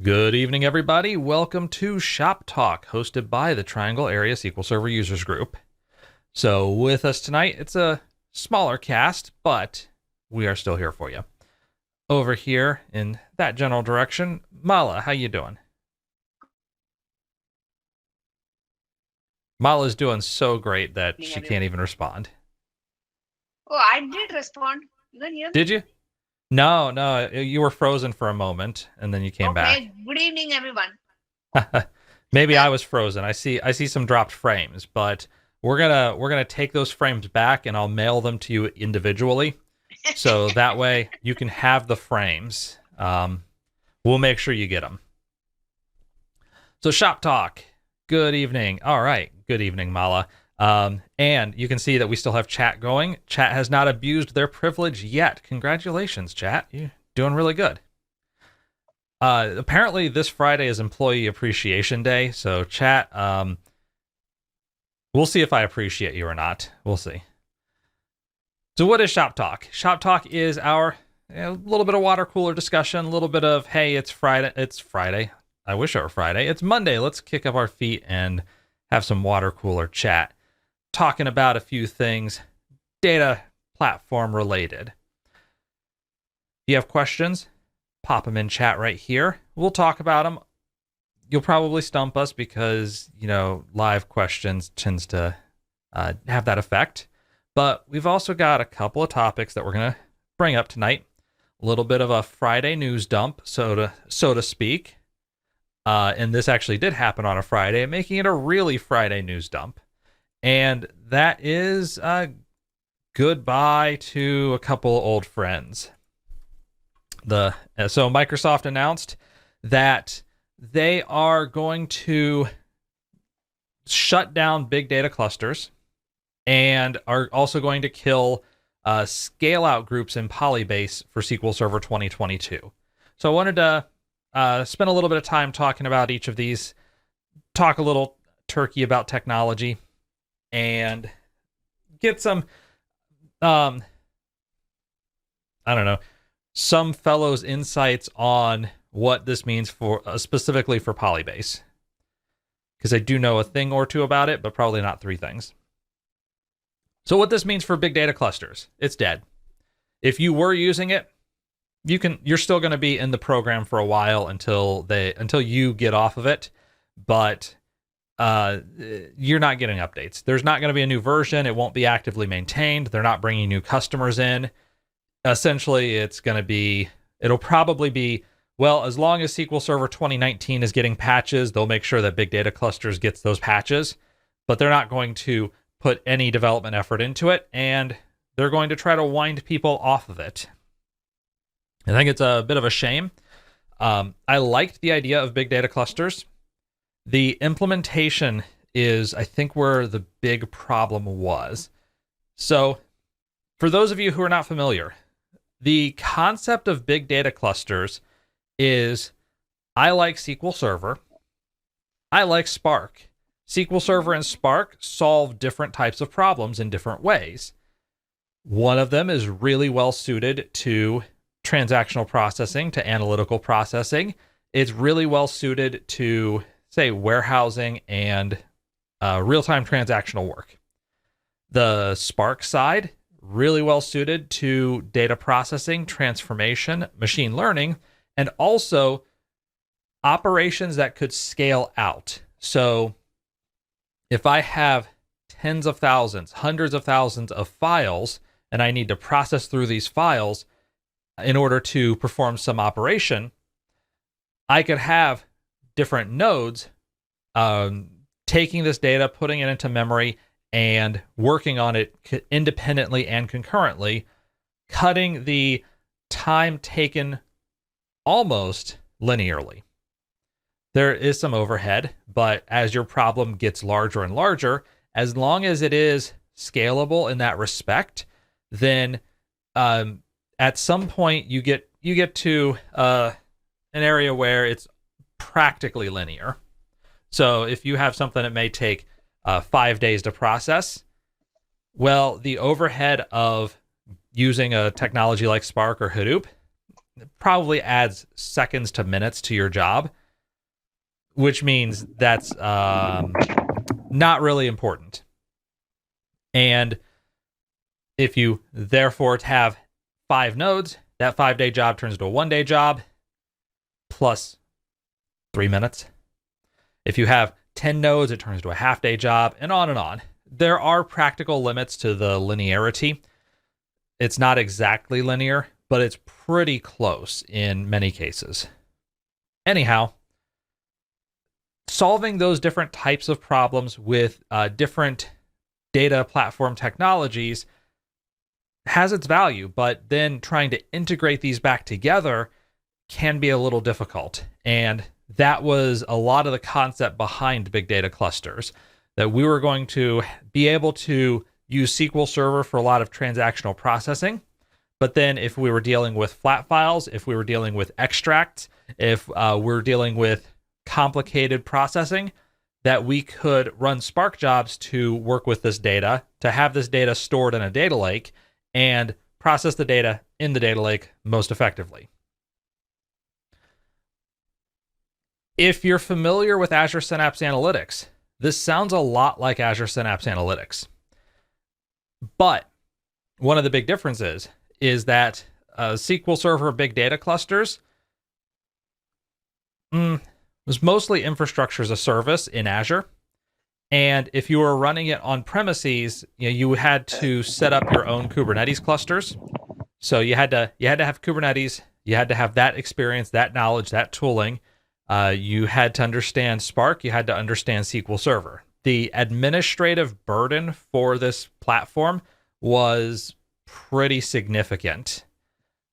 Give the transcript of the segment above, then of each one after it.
Good evening, everybody. Welcome to Shop Talk, hosted by the Triangle Area SQL Server Users Group. So with us tonight, it's a smaller cast, but we are still here for you. Over here in that general direction, Mala, how you doing? Mala's doing so great that she can't even respond. Oh, I did respond. You can hear me? Did you? No, you were frozen for a moment, and then you came back. Okay, good evening, everyone. Maybe I was frozen. I see some dropped frames, but we're gonna take those frames back, and I'll mail them to you individually, so that way you can have the frames. We'll make sure you get them. So Shop Talk. Good evening. All right. Good evening, Mala. And you can see that we still have chat going. Chat has not abused their privilege yet. Congratulations, chat. You're doing really good. Apparently this Friday is Employee Appreciation Day, so chat, we'll see if I appreciate you or not. We'll see. So what is Shop Talk? Shop Talk is our little bit of water cooler discussion, a little bit of, hey, it's Friday. I wish it were Friday. It's Monday. Let's kick up our feet and have some water cooler chat. Talking about a few things data platform related. If you have questions, pop them in chat right here. We'll talk about them. You'll probably stump us because, live questions tends to have that effect. But we've also got a couple of topics that we're going to bring up tonight. A little bit of a Friday news dump, so to speak. And this actually did happen on a Friday, making it a really Friday news dump. And that is goodbye to a couple old friends. So Microsoft announced that they are going to shut down big data clusters and are also going to kill scale-out groups in Polybase for SQL Server 2022. So I wanted to spend a little bit of time talking about each of these, talk a little turkey about technology, and get some, some fellows' insights on what this means for specifically for Polybase. Because I do know a thing or two about it, but probably not three things. So what this means for big data clusters, it's dead. If you were using it, you're still going to be in the program for a while until you get off of it, but you're not getting updates. There's not going to be a new version. It won't be actively maintained. They're not bringing new customers in. Essentially, it'll probably be, well, as long as SQL Server 2019 is getting patches, they'll make sure that Big Data Clusters gets those patches, but they're not going to put any development effort into it, and they're going to try to wind people off of it. I think it's a bit of a shame. I liked the idea of big data clusters. The implementation is, I think, where the big problem was. So, for those of you who are not familiar, the concept of big data clusters is, I like SQL Server. I like Spark. SQL Server and Spark solve different types of problems in different ways. One of them is really well suited to transactional processing, to analytical processing. It's really well suited to, say, warehousing and real-time transactional work. The Spark side, really well suited to data processing, transformation, machine learning, and also operations that could scale out. So if I have tens of thousands, hundreds of thousands of files, and I need to process through these files in order to perform some operation, I could have different nodes taking this data, putting it into memory, and working on it independently and concurrently, cutting the time taken almost linearly. There is some overhead, but as your problem gets larger and larger, as long as it is scalable in that respect, then at some point you get to an area where it's practically linear. So if you have something that may take 5 days to process, well, the overhead of using a technology like Spark or Hadoop probably adds seconds to minutes to your job, which means that's not really important. And if you therefore have 5 nodes, that 5-day job turns into a 1-day job plus 3 minutes. If you have 10 nodes, it turns into a half-day job, and on and on. There are practical limits to the linearity. It's not exactly linear, but it's pretty close in many cases. Anyhow, solving those different types of problems with different data platform technologies has its value, but then trying to integrate these back together can be a little difficult. And that was a lot of the concept behind big data clusters, that we were going to be able to use SQL Server for a lot of transactional processing. But then if we were dealing with flat files, if we were dealing with extracts, if we're dealing with complicated processing, that we could run Spark jobs to work with this data, to have this data stored in a data lake, and process the data in the data lake most effectively. If you're familiar with Azure Synapse Analytics, this sounds a lot like Azure Synapse Analytics. But one of the big differences is that SQL Server big data clusters was mostly infrastructure as a service in Azure. And if you were running it on premises, you had to set up your own Kubernetes clusters. So you had to have Kubernetes, you had to have that experience, that knowledge, that tooling. You had to understand Spark, you had to understand SQL Server. The administrative burden for this platform was pretty significant.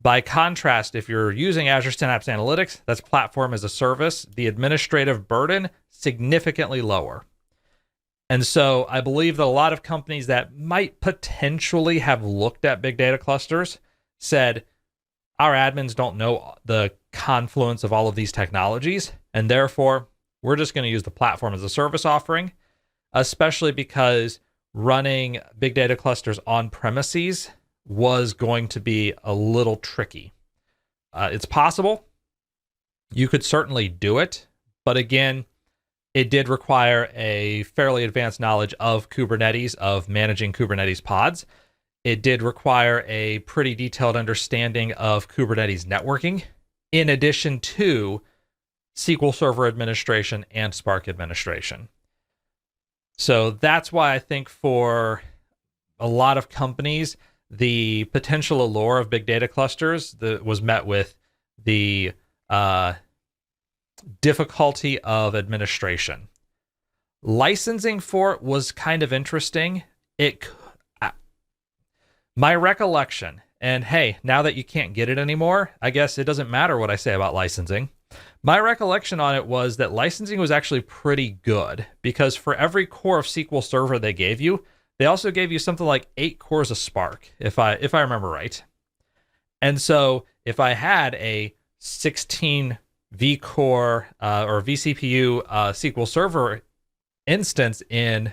By contrast, if you're using Azure Synapse Analytics, that's platform as a service, the administrative burden significantly lower. And so I believe that a lot of companies that might potentially have looked at big data clusters said, our admins don't know the confluence of all of these technologies, and therefore we're just going to use the platform as a service offering, especially because running big data clusters on premises was going to be a little tricky. It's possible. You could certainly do it, but again, it did require a fairly advanced knowledge of Kubernetes, of managing Kubernetes pods. It did require a pretty detailed understanding of Kubernetes networking, in addition to SQL Server administration and Spark administration. So that's why I think for a lot of companies, the potential allure of big data clusters was met with the difficulty of administration. Licensing for it was kind of interesting. My recollection, and hey, now that you can't get it anymore, I guess it doesn't matter what I say about licensing. My recollection on it was that licensing was actually pretty good, because for every core of SQL Server they gave you, they also gave you something like 8 cores of Spark, if I remember right. And so if I had a 16 vCore or vCPU SQL Server instance in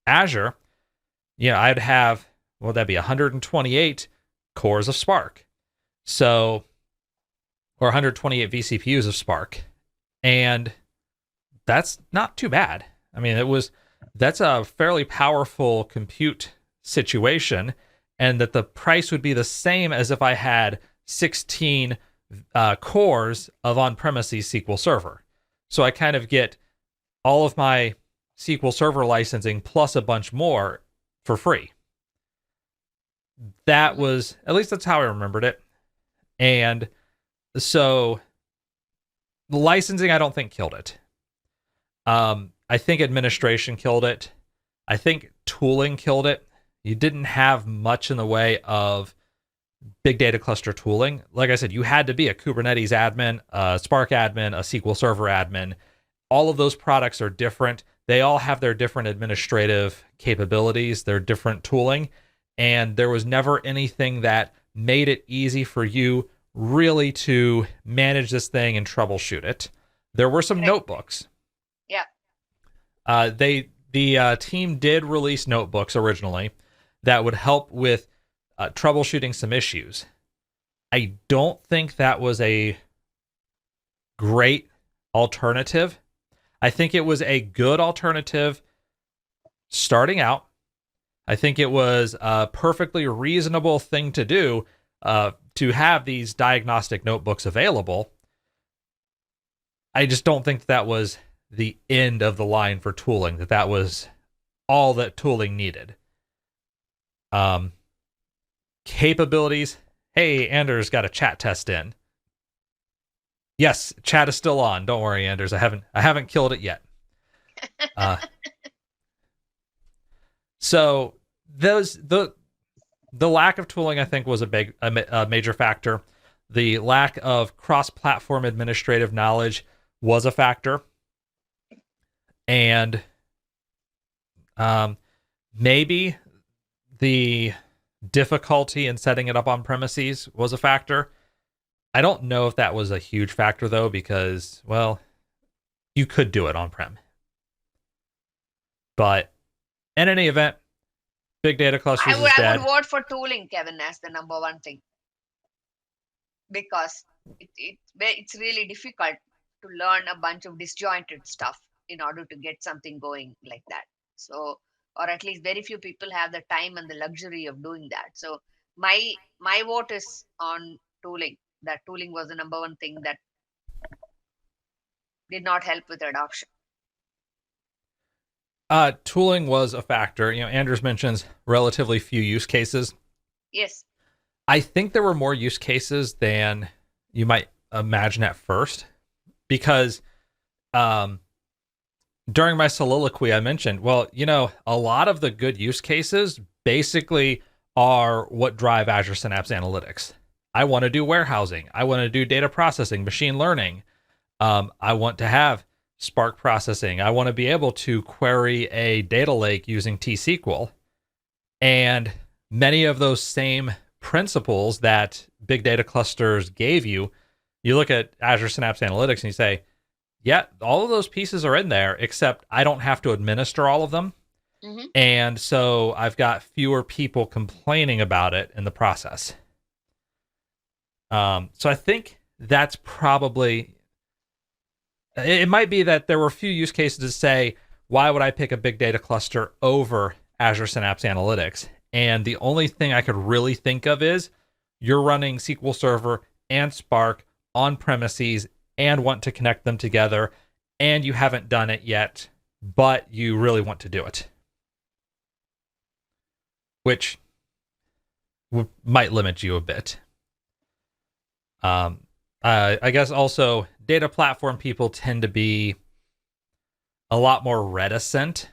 Azure, I'd have, what would that be, 128 cores of Spark. So, or 128 vCPUs of Spark. And that's not too bad. I mean, that's a fairly powerful compute situation, and that the price would be the same as if I had 16 cores of on-premises SQL Server. So I kind of get all of my SQL Server licensing plus a bunch more for free. That was, at least that's how I remembered it. And so the licensing, I don't think killed it. I think administration killed it. I think tooling killed it. You didn't have much in the way of big data cluster tooling. Like I said, you had to be a Kubernetes admin, a Spark admin, a SQL Server admin. All of those products are different. They all have their different administrative capabilities, their different tooling, and there was never anything that made it easy for you really to manage this thing and troubleshoot it. There were some notebooks. Yeah. The team did release notebooks originally that would help with troubleshooting some issues. I don't think that was a great alternative. I think it was a good alternative starting out. I think it was a perfectly reasonable thing to do to have these diagnostic notebooks available. I just don't think that was the end of the line for tooling, that was all that tooling needed. Capabilities. Hey, Anders got a chat test in. Yes, chat is still on. Don't worry, Anders. I haven't killed it yet. So the lack of tooling, I think, was a major factor. The lack of cross-platform administrative knowledge was a factor, and maybe the difficulty in setting it up on premises was a factor. I don't know if that was a huge factor, though, because, well, you could do it on-prem. But in any event, big data clusters is dead. I would vote for tooling, Kevin, as the number one thing. Because it's really difficult to learn a bunch of disjointed stuff in order to get something going like that. So, or at least very few people have the time and the luxury of doing that. So my vote is on tooling. That tooling was the number one thing that did not help with adoption. Tooling was a factor. Anders mentions relatively few use cases. Yes. I think there were more use cases than you might imagine at first, because during my soliloquy, I mentioned, well, a lot of the good use cases basically are what drive Azure Synapse Analytics. I want to do warehousing. I want to do data processing, machine learning. I want to have Spark processing. I want to be able to query a data lake using T-SQL. And many of those same principles that big data clusters gave you, you look at Azure Synapse Analytics and you say, yeah, all of those pieces are in there, except I don't have to administer all of them. Mm-hmm. And so I've got fewer people complaining about it in the process. So I think that's probably, it might be that there were a few use cases to say, why would I pick a big data cluster over Azure Synapse Analytics? And the only thing I could really think of is you're running SQL Server and Spark on premises and want to connect them together, and you haven't done it yet, but you really want to do it, which might limit you a bit. I guess also data platform people tend to be a lot more reticent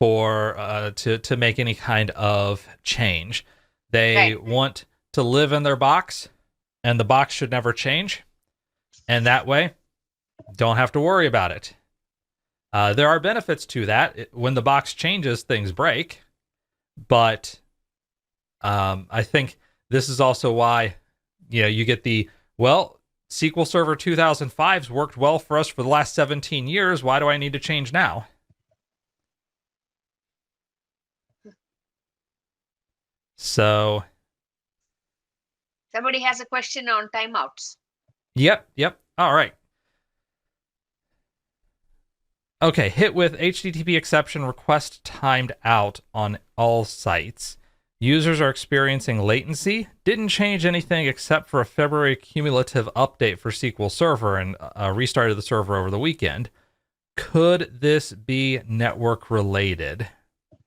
to make any kind of change. They want to live in their box, and the box should never change. And that way, don't have to worry about it. There are benefits to that. When the box changes, things break. But I think this is also why you get SQL Server 2005's worked well for us for the last 17 years. Why do I need to change now? So somebody has a question on timeouts. Yep. All right. Okay, hit with HTTP exception request timed out on all sites. Users are experiencing latency. Didn't change anything except for a February cumulative update for SQL Server and restarted the server over the weekend. Could this be network related?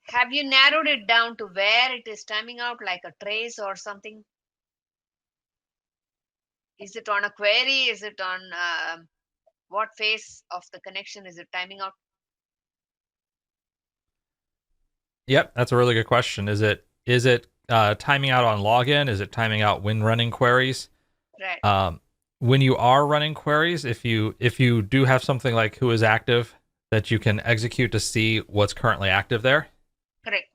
Have you narrowed it down to where it is timing out, like a trace or something? Is it on a query? Is it on what phase of the connection is it timing out? Yep, that's a really good question. Is it timing out on login? Is it timing out when running queries? Right. When you are running queries, if you do have something like who is active that you can execute to see what's currently active there. Correct.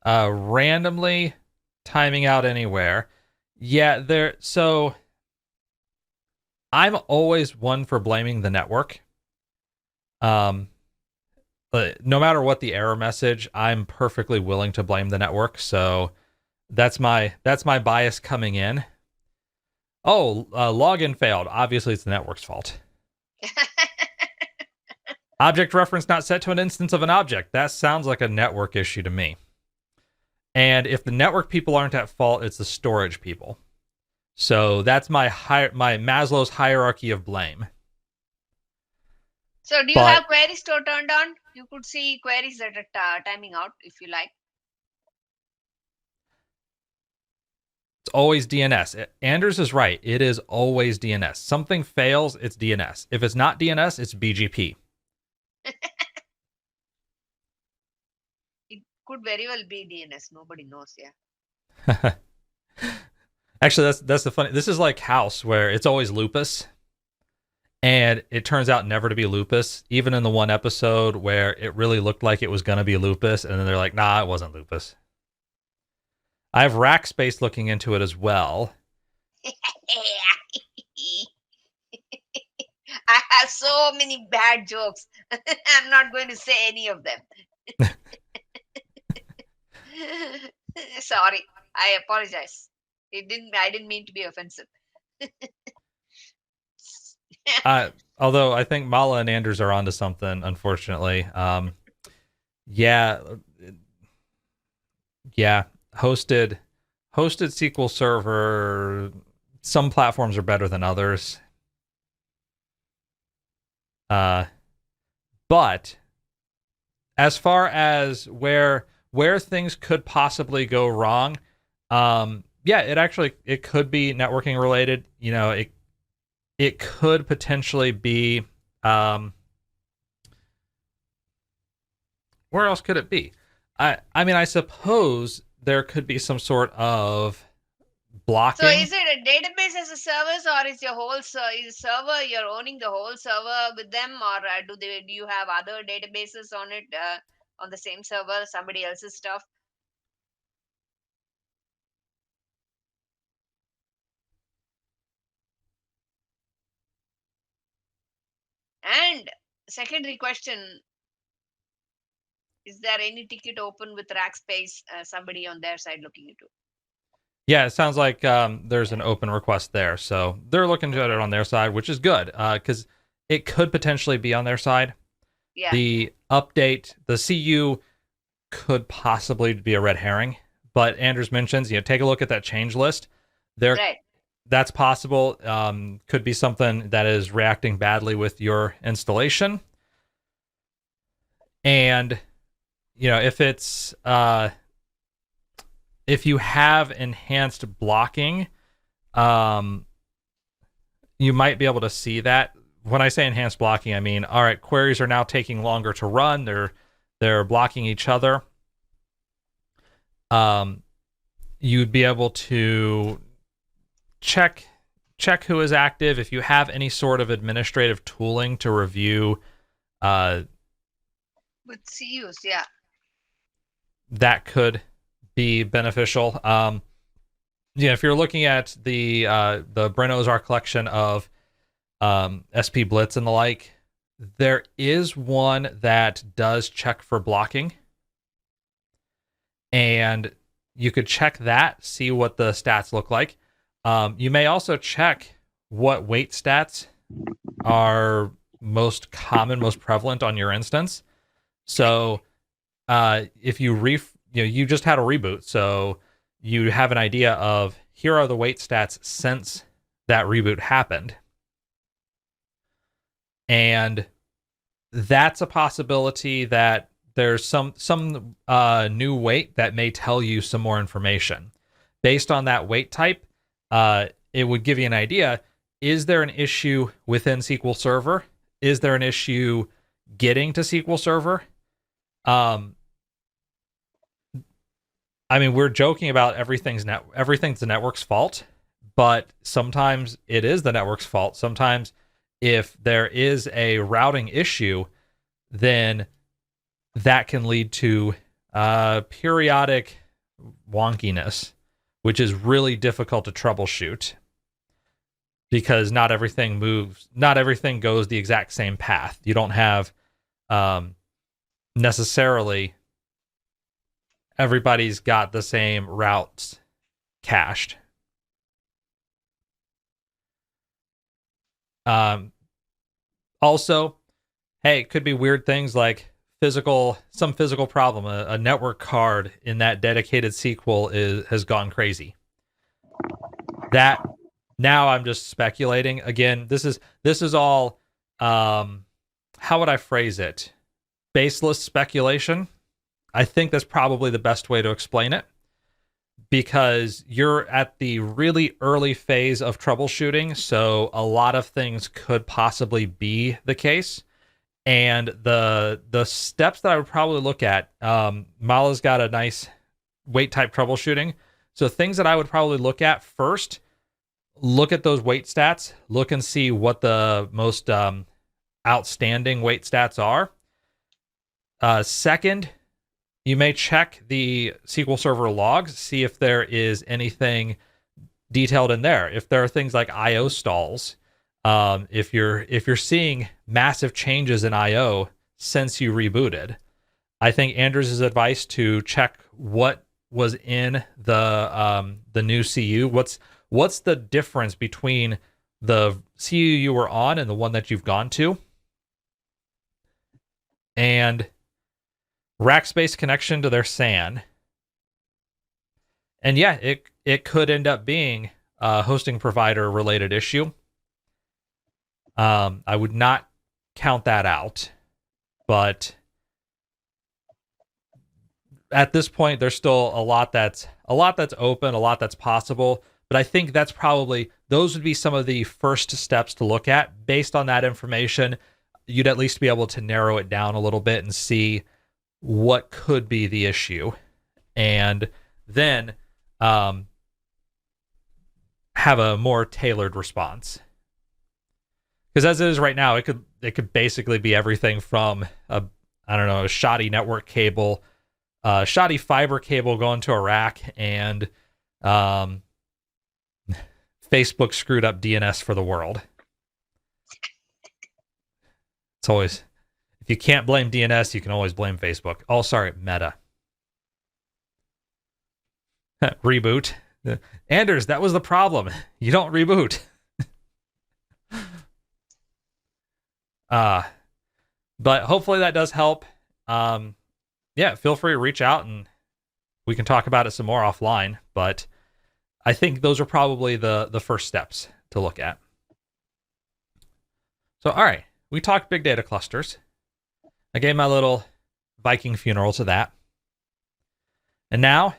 Randomly timing out anywhere. Yeah, so I'm always one for blaming the network. But no matter what the error message, I'm perfectly willing to blame the network. So that's my bias coming in. Login failed. Obviously, it's the network's fault. Object reference not set to an instance of an object. That sounds like a network issue to me. And if the network people aren't at fault, it's the storage people. So that's my Maslow's hierarchy of blame. So do you have queries turned on? You could see queries that are timing out if you like. It's always DNS. Anders is right. It is always DNS. Something fails, it's DNS. If it's not DNS, it's BGP. It could very well be DNS. Nobody knows. Yeah. Actually, that's the funny. This is like House, where it's always lupus, and it turns out never to be lupus. Even in the one episode where it really looked like it was going to be lupus, and then they're like, "Nah, it wasn't lupus." I have Rackspace looking into it as well. I have so many bad jokes. I'm not going to say any of them. Sorry, I apologize. I didn't mean to be offensive. Although I think Mala and Anders are onto something, unfortunately. Yeah. Hosted SQL Server. Some platforms are better than others. But as far as where things could possibly go wrong, it could be networking related. You know, it could potentially be where else could it be? I mean, I suppose there could be some sort of blocking. So is it a database as a service, or is your whole server, you're owning the whole server with them, or do you have other databases on it, on the same server, somebody else's stuff? And secondary question, is there any ticket open with Rackspace, somebody on their side looking into? Yeah, it sounds like there's an open request there. So they're looking at it on their side, which is good because it could potentially be on their side. Yeah. The update, the CU could possibly be a red herring, but Anders mentions, take a look at that change list. Right. That's possible. Could be something that is reacting badly with your installation. And, if it's... if you have enhanced blocking, you might be able to see that. When I say enhanced blocking, I mean, all right, queries are now taking longer to run. They're blocking each other. You'd be able to check who is active. If you have any sort of administrative tooling to review, with CUs, yeah, that could be beneficial. If you're looking at the Brenozar collection of SP Blitz and the like, there is one that does check for blocking, and you could check that, see what the stats look like. You may also check what wait stats are most common, most prevalent on your instance. So if you you just had a reboot, so you have an idea of here are the wait stats since that reboot happened. And that's a possibility that there's some new wait that may tell you some more information. Based on that wait type, it would give you an idea. Is there an issue within SQL Server? Is there an issue getting to SQL Server? I mean, we're joking about everything's the network's fault, but sometimes it is the network's fault. Sometimes if there is a routing issue, then that can lead to periodic wonkiness, which is really difficult to troubleshoot because not everything goes the exact same path. You don't have necessarily everybody's got the same routes cached. Also, hey, it could be weird things like some physical problem. A network card in that dedicated SQL has gone crazy. That now I'm just speculating. Again, this is all how would I phrase it? Baseless speculation. I think that's probably the best way to explain it, because you're at the really early phase of troubleshooting, so a lot of things could possibly be the case. And the steps that I would probably look at, Mala's got a nice wait type troubleshooting. So things that I would probably look at first, look at those wait stats, look and see what the most outstanding wait stats are. Second, you may check the SQL Server logs, see if there is anything detailed in there. If there are things like I/O stalls, if you're seeing massive changes in I/O since you rebooted, I think Andrew's advice to check what was in the new CU. What's the difference between the CU you were on and the one that you've gone to, and Rackspace connection to their SAN. And yeah, it could end up being a hosting provider related issue. I would not count that out, but at this point, there's still a lot that's open, a lot that's possible. But I think those would be some of the first steps to look at. Based on that information, you'd at least be able to narrow it down a little bit and see what could be the issue, and then have a more tailored response. Because as it is right now, it could basically be everything from a shoddy network cable, shoddy fiber cable going to a rack, and Facebook screwed up DNS for the world. It's always, if you can't blame DNS, you can always blame Facebook. Oh, sorry, Meta. Reboot. Anders, that was the problem. You don't reboot. But hopefully that does help. Yeah, feel free to reach out and we can talk about it some more offline. But I think those are probably the first steps to look at. So, all right, we talked big data clusters. I gave my little Viking funeral to that. And now,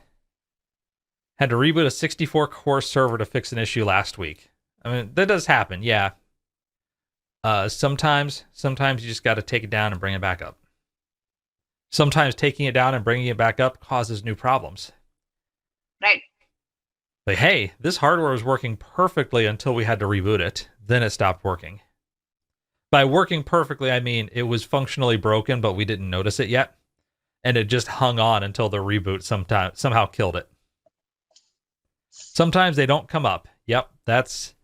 had to reboot a 64-core server to fix an issue last week. I mean, that does happen, yeah. Sometimes you just got to take it down and bring it back up. Sometimes taking it down and bringing it back up causes new problems. Right. Like, hey, this hardware was working perfectly until we had to reboot it. Then it stopped working. By working perfectly, I mean it was functionally broken, but we didn't notice it yet. And it just hung on until the reboot somehow killed it. Sometimes they don't come up. Yep, that's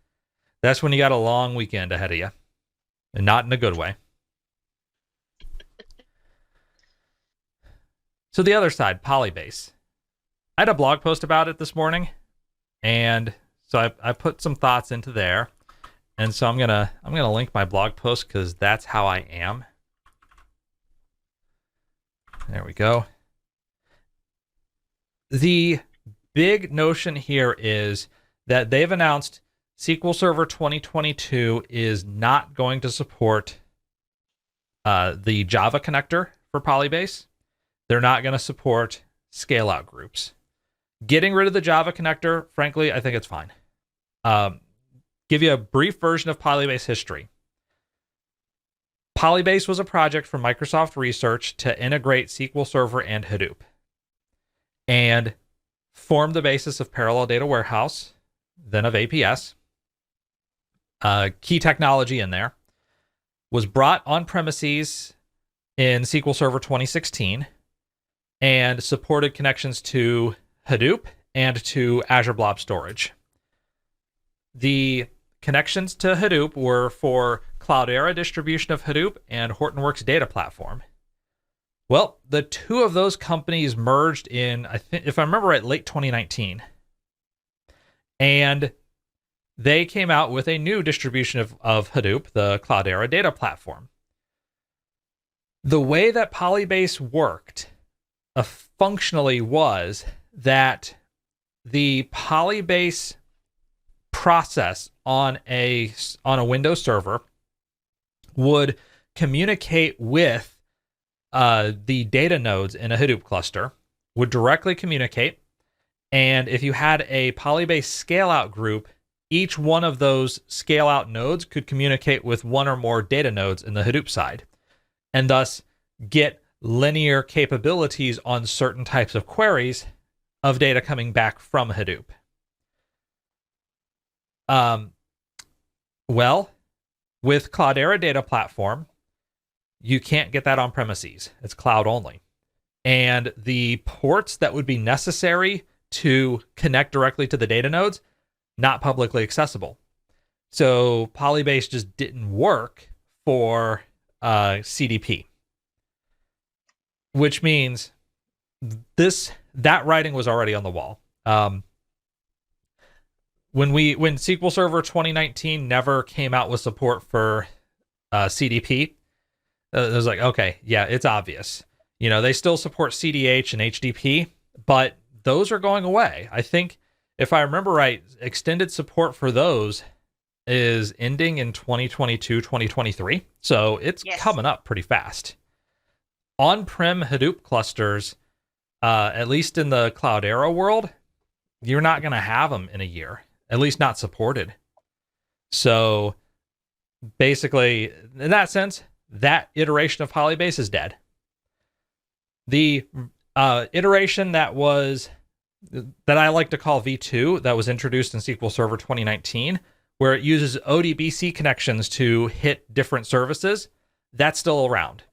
when you got a long weekend ahead of you. And not in a good way. So the other side, Polybase. I had a blog post about it this morning, and so I put some thoughts into there. And so I'm gonna link my blog post because that's how I am. There we go. The big notion here is that they've announced SQL Server 2022 is not going to support the Java connector for Polybase. They're not going to support scale-out groups. Getting rid of the Java connector, frankly, I think it's fine. Give you a brief version of Polybase history. Polybase was a project from Microsoft Research to integrate SQL Server and Hadoop, and formed the basis of Parallel Data Warehouse, then of APS. Key technology in there was brought on premises in SQL Server 2016 and supported connections to Hadoop and to Azure Blob Storage. The connections to Hadoop were for Cloudera distribution of Hadoop and Hortonworks data platform. Well, the two of those companies merged in, I think, if I remember right, late 2019. And they came out with a new distribution of Hadoop, the Cloudera data platform. The way that Polybase worked functionally was that the Polybase process on a Windows server would communicate with the data nodes in a Hadoop cluster, would directly communicate, and if you had a Polybase scale-out group, each one of those scale-out nodes could communicate with one or more data nodes in the Hadoop side, and thus get linear capabilities on certain types of queries of data coming back from Hadoop. Well, with Cloudera Data Platform, you can't get that on premises. It's cloud only. And the ports that would be necessary to connect directly to the data nodes, not publicly accessible. So Polybase just didn't work for CDP, which means that writing was already on the wall. When SQL Server 2019 never came out with support for CDP, it was like, okay, yeah, it's obvious. You know, they still support CDH and HDP, but those are going away. I think, if I remember right, extended support for those is ending in 2022, 2023. So it's coming up pretty fast. On-prem Hadoop clusters, at least in the Cloudera world, you're not going to have them in a year, at least not supported. So basically, in that sense, that iteration of Polybase is dead. The iteration that I like to call V2, that was introduced in SQL Server 2019, where it uses ODBC connections to hit different services, that's still around.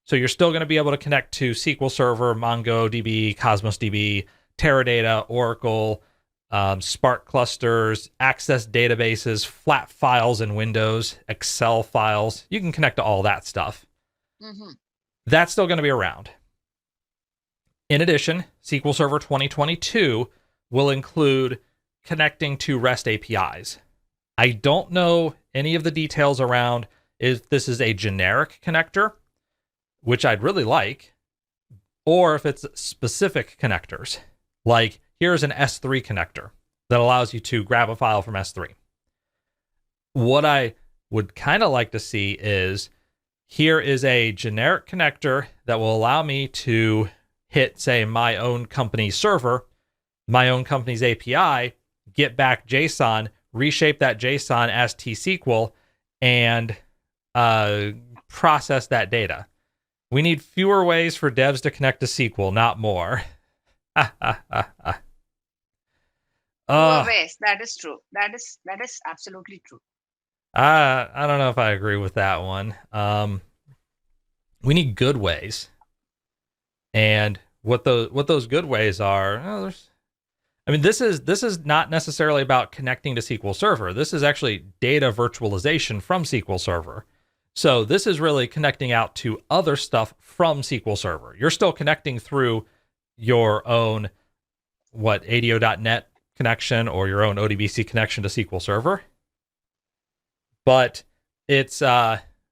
So you're still going to be able to connect to SQL Server, MongoDB, Cosmos DB, Teradata, Oracle, Spark clusters, Access databases, flat files in Windows, Excel files. You can connect to all that stuff. Mm-hmm. That's still going to be around. In addition, SQL Server 2022 will include connecting to REST APIs. I don't know any of the details around if this is a generic connector, which I'd really like, or if it's specific connectors. Like, here's an S3 connector that allows you to grab a file from S3. What I would kind of like to see is, here is a generic connector that will allow me to hit, say, my own company's server, my own company's API, get back JSON, reshape that JSON as T-SQL, and process that data. We need fewer ways for devs to connect to SQL, not more. Ways. That is true. That is absolutely true. I don't know if I agree with that one. We need good ways. And what those good ways are, this is not necessarily about connecting to SQL Server. This is actually data virtualization from SQL Server. So this is really connecting out to other stuff from SQL Server. You're still connecting through your own ADO.NET connection or your own ODBC connection to SQL Server. But it's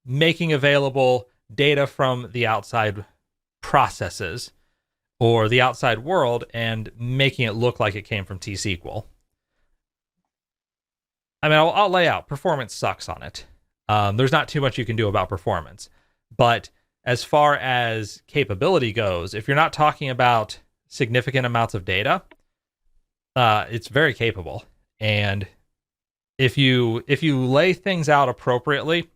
making available data from the outside processes or the outside world and making it look like it came from T-SQL. I'll lay out. Performance sucks on it. There's not too much you can do about performance. But as far as capability goes, if you're not talking about significant amounts of data, it's very capable. And if you lay things out appropriately,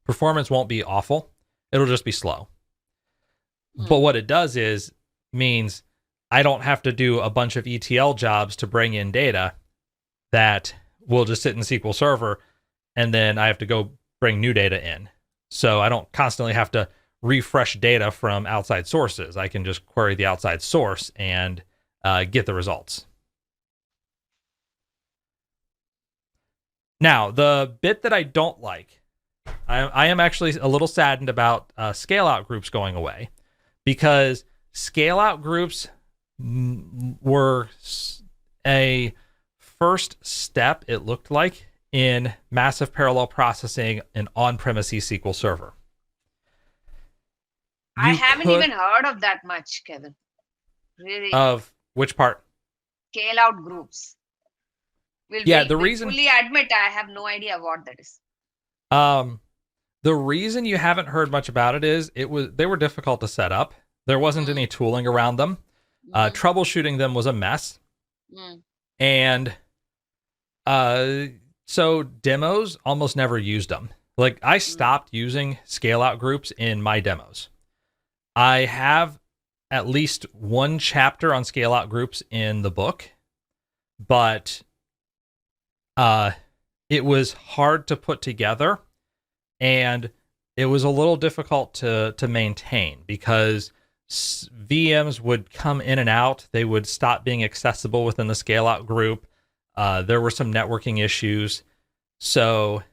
performance won't be awful. It'll just be slow. But what it does means I don't have to do a bunch of ETL jobs to bring in data that will just sit in SQL Server, and then I have to go bring new data in. So I don't constantly have to refresh data from outside sources. I can just query the outside source and get the results. Now, the bit that I don't like, I am actually a little saddened about scale-out groups going away, because scale-out groups were a first step, it looked like, in massive parallel processing and on-premises SQL Server. I haven't even heard of that much, Kevin. Really. Of which part? Scale out groups. The reason fully admit I have no idea what that is. The reason you haven't heard much about it is they were difficult to set up. There wasn't any tooling around them. Troubleshooting them was a mess. And so demos almost never used them. Like, I stopped using scale out groups in my demos. I have at least one chapter on scale out groups in the book, but it was hard to put together, and it was a little difficult to maintain because VMs would come in and out. They would stop being accessible within the scale out group. There were some networking issues. So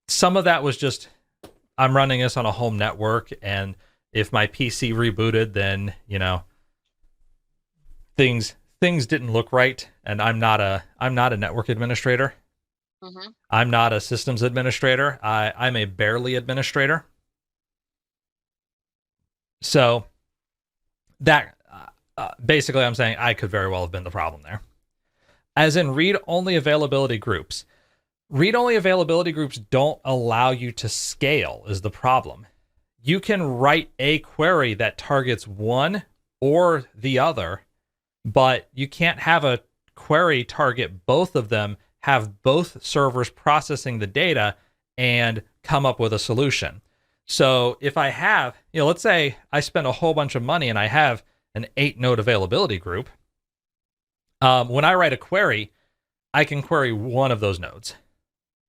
some of that was just, I'm running this on a home network, and if my PC rebooted, then, you know, things didn't look right. And I'm not a network administrator. I'm not a systems administrator. I'm a barely administrator. So that basically, I'm saying I could very well have been the problem there. As in read-only availability groups. Read-only availability groups don't allow you to scale is the problem. You can write a query that targets one or the other, but you can't have a query target both of them, have both servers processing the data, and come up with a solution. So if I have, let's say I spend a whole bunch of money and I have an 8-node availability group. When I write a query, I can query one of those nodes.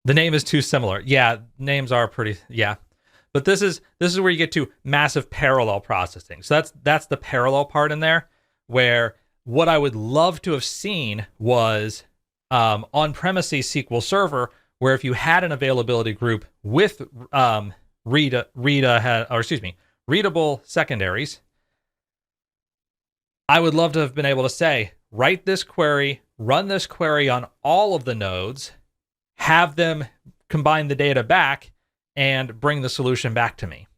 The name is too similar. Yeah, names are pretty, yeah. But this is where you get to massive parallel processing. So that's the parallel part in there, where what I would love to have seen was on-premises SQL Server, where if you had an availability group with readable secondaries, I would love to have been able to say, write this query, run this query on all of the nodes, have them combine the data back, and bring the solution back to me.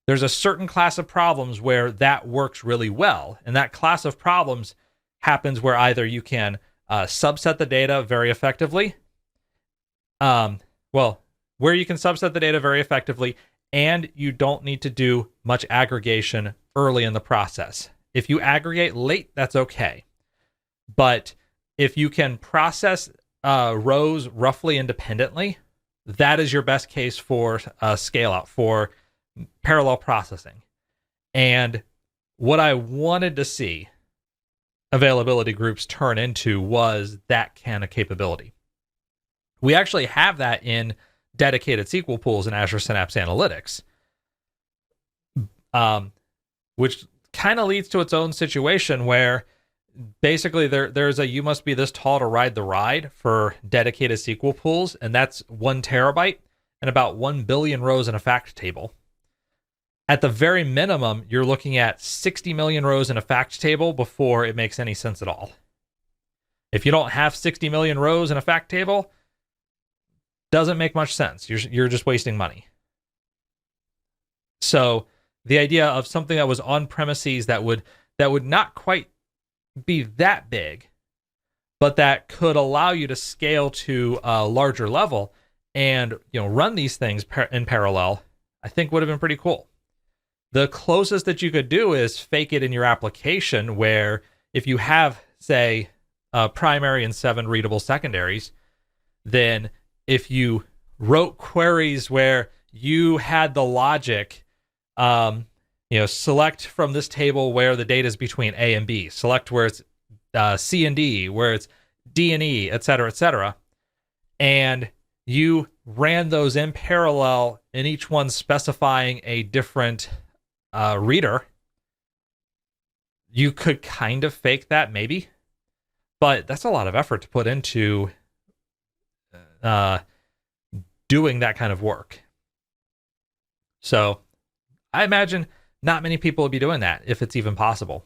There's a certain class of problems where that works really well. And that class of problems happens where either you can subset the data very effectively. Where you can subset the data very effectively, and you don't need to do much aggregation early in the process. If you aggregate late, that's okay. But if you can process rows roughly independently, that is your best case for scale out, for parallel processing. And what I wanted to see availability groups turn into was that kind of capability. We actually have that in dedicated SQL pools in Azure Synapse Analytics, which kind of leads to its own situation where basically there's a you must be this tall to ride the ride for dedicated SQL pools, and that's 1 terabyte and about 1 billion rows in a fact table. At the very minimum, you're looking at 60 million rows in a fact table before it makes any sense at all. If you don't have 60 million rows in a fact table, doesn't make much sense. You're just wasting money. So the idea of something that was on premises that would not quite be that big, but that could allow you to scale to a larger level and run these things in parallel, I think would have been pretty cool. The closest that you could do is fake it in your application, where if you have, say, primary and 7 readable secondaries, then if you wrote queries where you had the logic, select from this table where the data is between A and B, select where it's C and D, where it's D and E, et cetera, and you ran those in parallel, and each one specifying a different reader, you could kind of fake that maybe, but that's a lot of effort to put into doing that kind of work. So I imagine not many people would be doing that if it's even possible.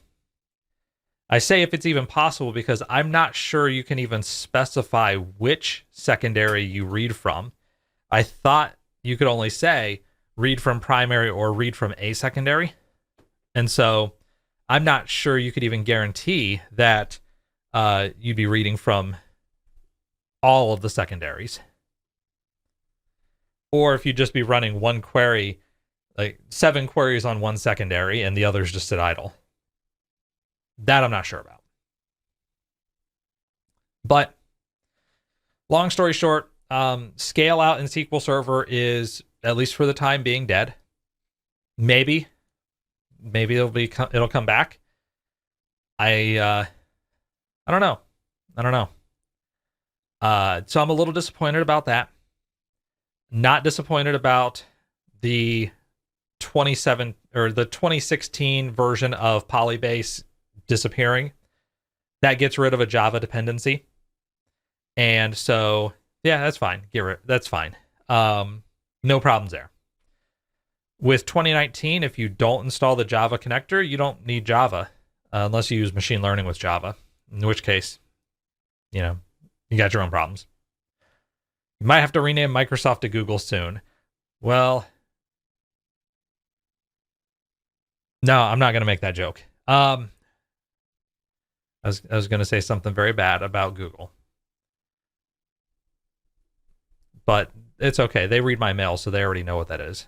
I say if it's even possible because I'm not sure you can even specify which secondary you read from. I thought you could only say read from primary or read from a secondary. And so I'm not sure you could even guarantee that you'd be reading from all of the secondaries. Or if you'd just be running one query, like 7 queries on one secondary and the others just sit idle. That I'm not sure about. But long story short, scale out in SQL Server is, at least for the time being, dead. Maybe it'll come back. I don't know. So I'm a little disappointed about that. Not disappointed about the 2016 version of Polybase disappearing. That gets rid of a Java dependency. And so, yeah, that's fine. That's fine. No problems there. With 2019, if you don't install the Java connector, you don't need Java unless you use machine learning with Java, in which case, you got your own problems. You might have to rename Microsoft to Google soon. Well, no, I'm not going to make that joke. I was going to say something very bad about Google. But it's okay. They read my mail, so they already know what that is.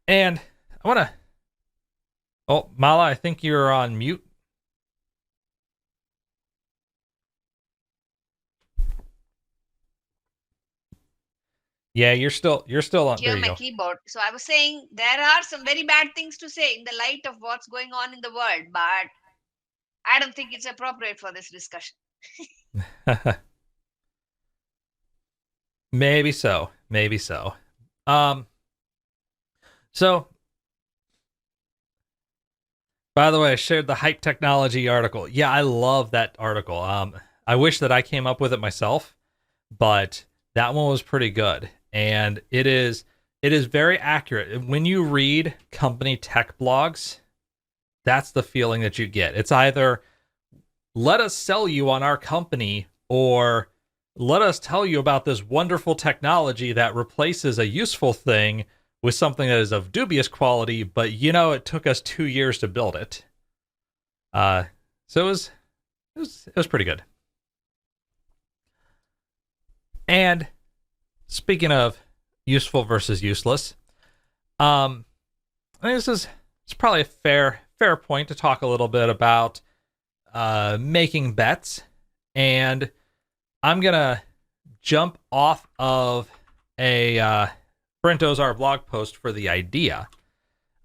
And I want to... Oh, Mala, I think you're on mute. Yeah, you're still on. Hear There you my go. keyboard. So I was saying there are some very bad things to say in the light of what's going on in the world, but I don't think it's appropriate for this discussion. Maybe so. So, by the way, I shared the Hype Technology article. Yeah, I love that article. I wish that I came up with it myself, but that one was pretty good. And it is very accurate. When you read company tech blogs, that's the feeling that you get. It's either let us sell you on our company, or let us tell you about this wonderful technology that replaces a useful thing with something that is of dubious quality, but it took us 2 years to build it. So it was pretty good. And speaking of useful versus useless, I think it's probably a fair point to talk a little bit about making bets. And I'm gonna jump off of a Brent Ozar blog post for the idea.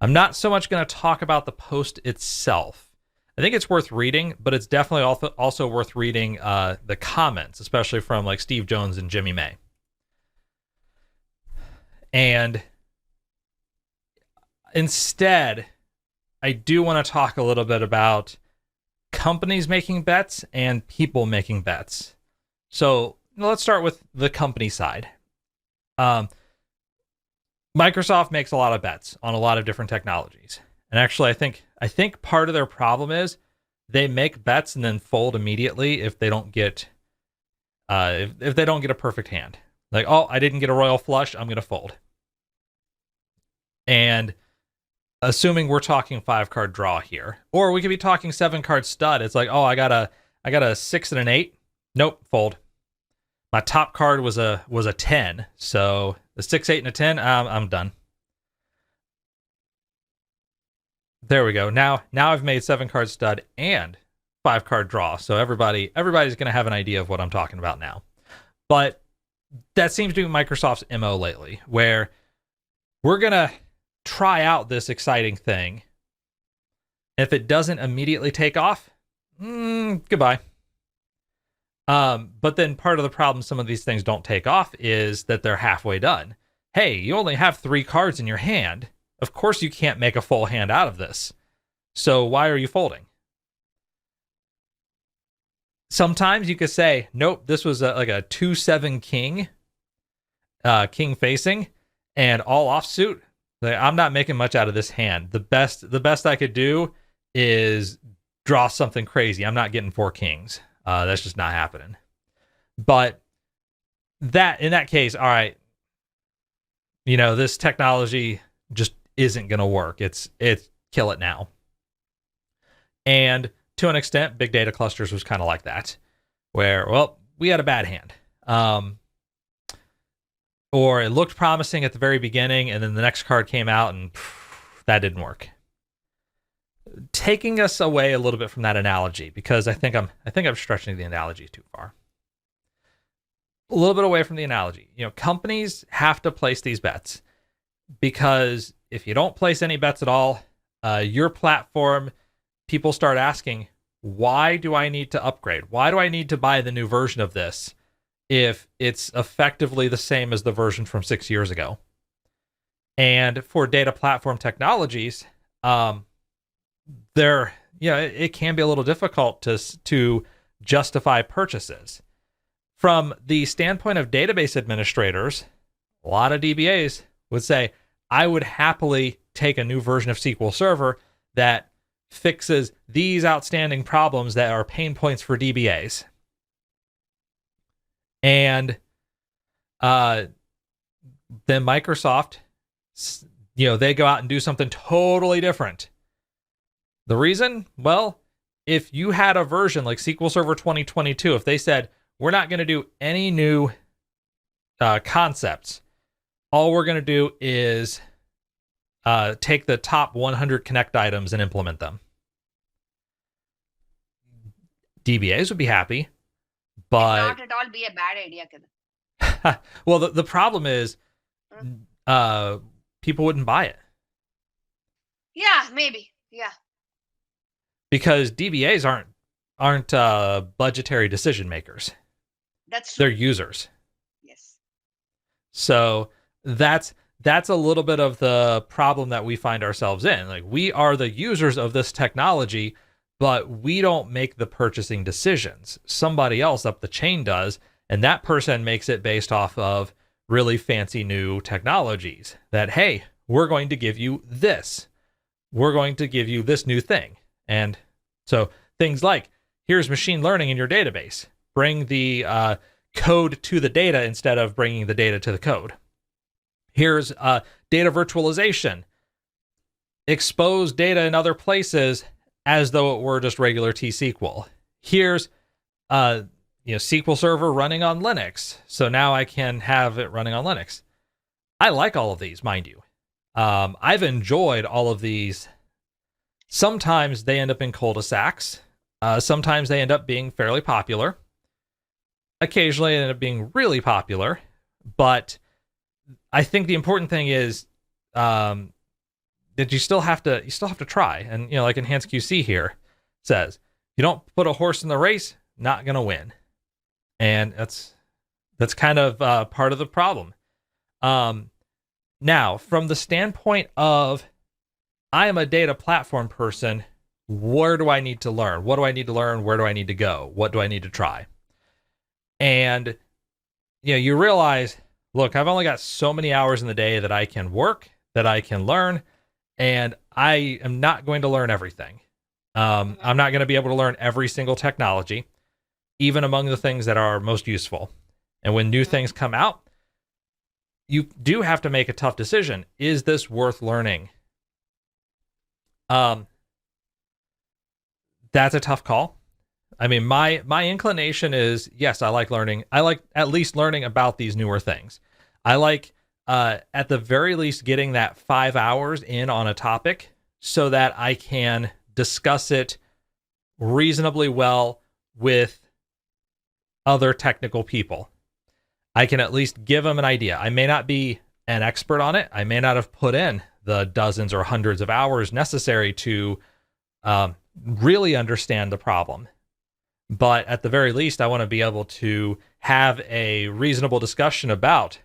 I'm not so much going to talk about the post itself. I think it's worth reading, but it's definitely also worth reading the comments, especially from like Steve Jones and Jimmy May. And instead, I do want to talk a little bit about companies making bets and people making bets. So let's start with the company side. Microsoft makes a lot of bets on a lot of different technologies. And actually, I think part of their problem is they make bets and then fold immediately if they don't get if they don't get a perfect hand. Like, oh, I didn't get a royal flush, I'm going to fold. And assuming we're talking 5-card draw here, or we could be talking 7-card stud. It's like, oh, I got a 6 and an 8. Nope, fold. My top card was a 10, so the 6, 8, and a 10. I'm done. There we go. Now I've made 7-card stud and 5-card draw, so everybody's going to have an idea of what I'm talking about now. But that seems to be Microsoft's MO lately, where we're going to try out this exciting thing. If it doesn't immediately take off, goodbye. But then part of the problem some of these things don't take off is that they're halfway done. Hey, you only have 3 cards in your hand. Of course you can't make a full hand out of this. So why are you folding? Sometimes you could say, nope, this was like a 2-7 king, king facing, and all offsuit. Like, I'm not making much out of this hand. The best I could do is draw something crazy. I'm not getting 4 kings. That's just not happening. But that in that case, all right, this technology just isn't going to work. It's kill it now. And to an extent, big data clusters was kind of like that, where, well, we had a bad hand. Or it looked promising at the very beginning, and then the next card came out, and that didn't work. Taking us away a little bit from that analogy, because I think I'm stretching the analogy too far. A little bit away from the analogy. Companies have to place these bets, because if you don't place any bets at all, your platform, people start asking, why do I need to upgrade? Why do I need to buy the new version of this if it's effectively the same as the version from 6 years ago? And for data platform technologies, it can be a little difficult to justify purchases. From the standpoint of database administrators, a lot of DBAs would say, I would happily take a new version of SQL Server that fixes these outstanding problems that are pain points for DBAs. And then Microsoft, they go out and do something totally different. The reason? Well, if you had a version like SQL Server 2022, if they said, we're not going to do any new concepts, all we're going to do is take the top 100 Connect items and implement them, DBAs would be happy, but not at all be a bad idea. Well, the problem is people wouldn't buy it. Yeah, maybe. Yeah. Because DBAs aren't budgetary decision makers. That's true. They're users. Yes. So that's a little bit of the problem that we find ourselves in. Like, we are the users of this technology, but we don't make the purchasing decisions. Somebody else up the chain does, and that person makes it based off of really fancy new technologies that, hey, we're going to give you this. We're going to give you this new thing. And so things like, here's machine learning in your database. Bring the code to the data instead of bringing the data to the code. Here's data virtualization. Expose data in other places as though it were just regular T-SQL. Here's SQL Server running on Linux. So now I can have it running on Linux. I like all of these, mind you. I've enjoyed all of these. Sometimes they end up in cul-de-sacs. Sometimes they end up being fairly popular. Occasionally they end up being really popular. But I think the important thing is that you still have to try. And like Enhanced QC here says, you don't put a horse in the race, not gonna win. And that's kind of part of the problem. Now, from the standpoint of, I am a data platform person, where do I need to learn? What do I need to learn? Where do I need to go? What do I need to try? And you realize, look, I've only got so many hours in the day that I can work, that I can learn, and I am not going to learn everything. I'm not going to be able to learn every single technology, even among the things that are most useful. And when new things come out, you do have to make a tough decision. Is this worth learning? That's a tough call. I mean, my inclination is, yes, I like learning. I like at least learning about these newer things. I like, at the very least, getting that 5 hours in on a topic so that I can discuss it reasonably well with other technical people. I can at least give them an idea. I may not be an expert on it. I may not have put in the dozens or hundreds of hours necessary to really understand the problem. But at the very least, I want to be able to have a reasonable discussion about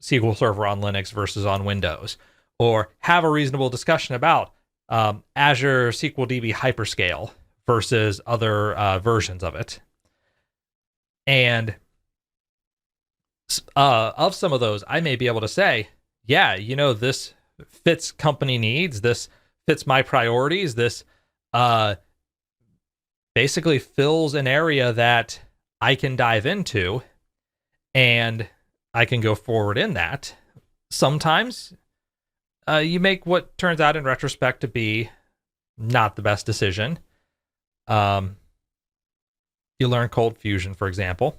SQL Server on Linux versus on Windows, or have a reasonable discussion about Azure SQL DB Hyperscale versus other versions of it. And of some of those, I may be able to say, yeah, this fits company needs. This fits my priorities. This basically fills an area that I can dive into and I can go forward in that. Sometimes you make what turns out in retrospect to be not the best decision. You learn cold fusion, for example.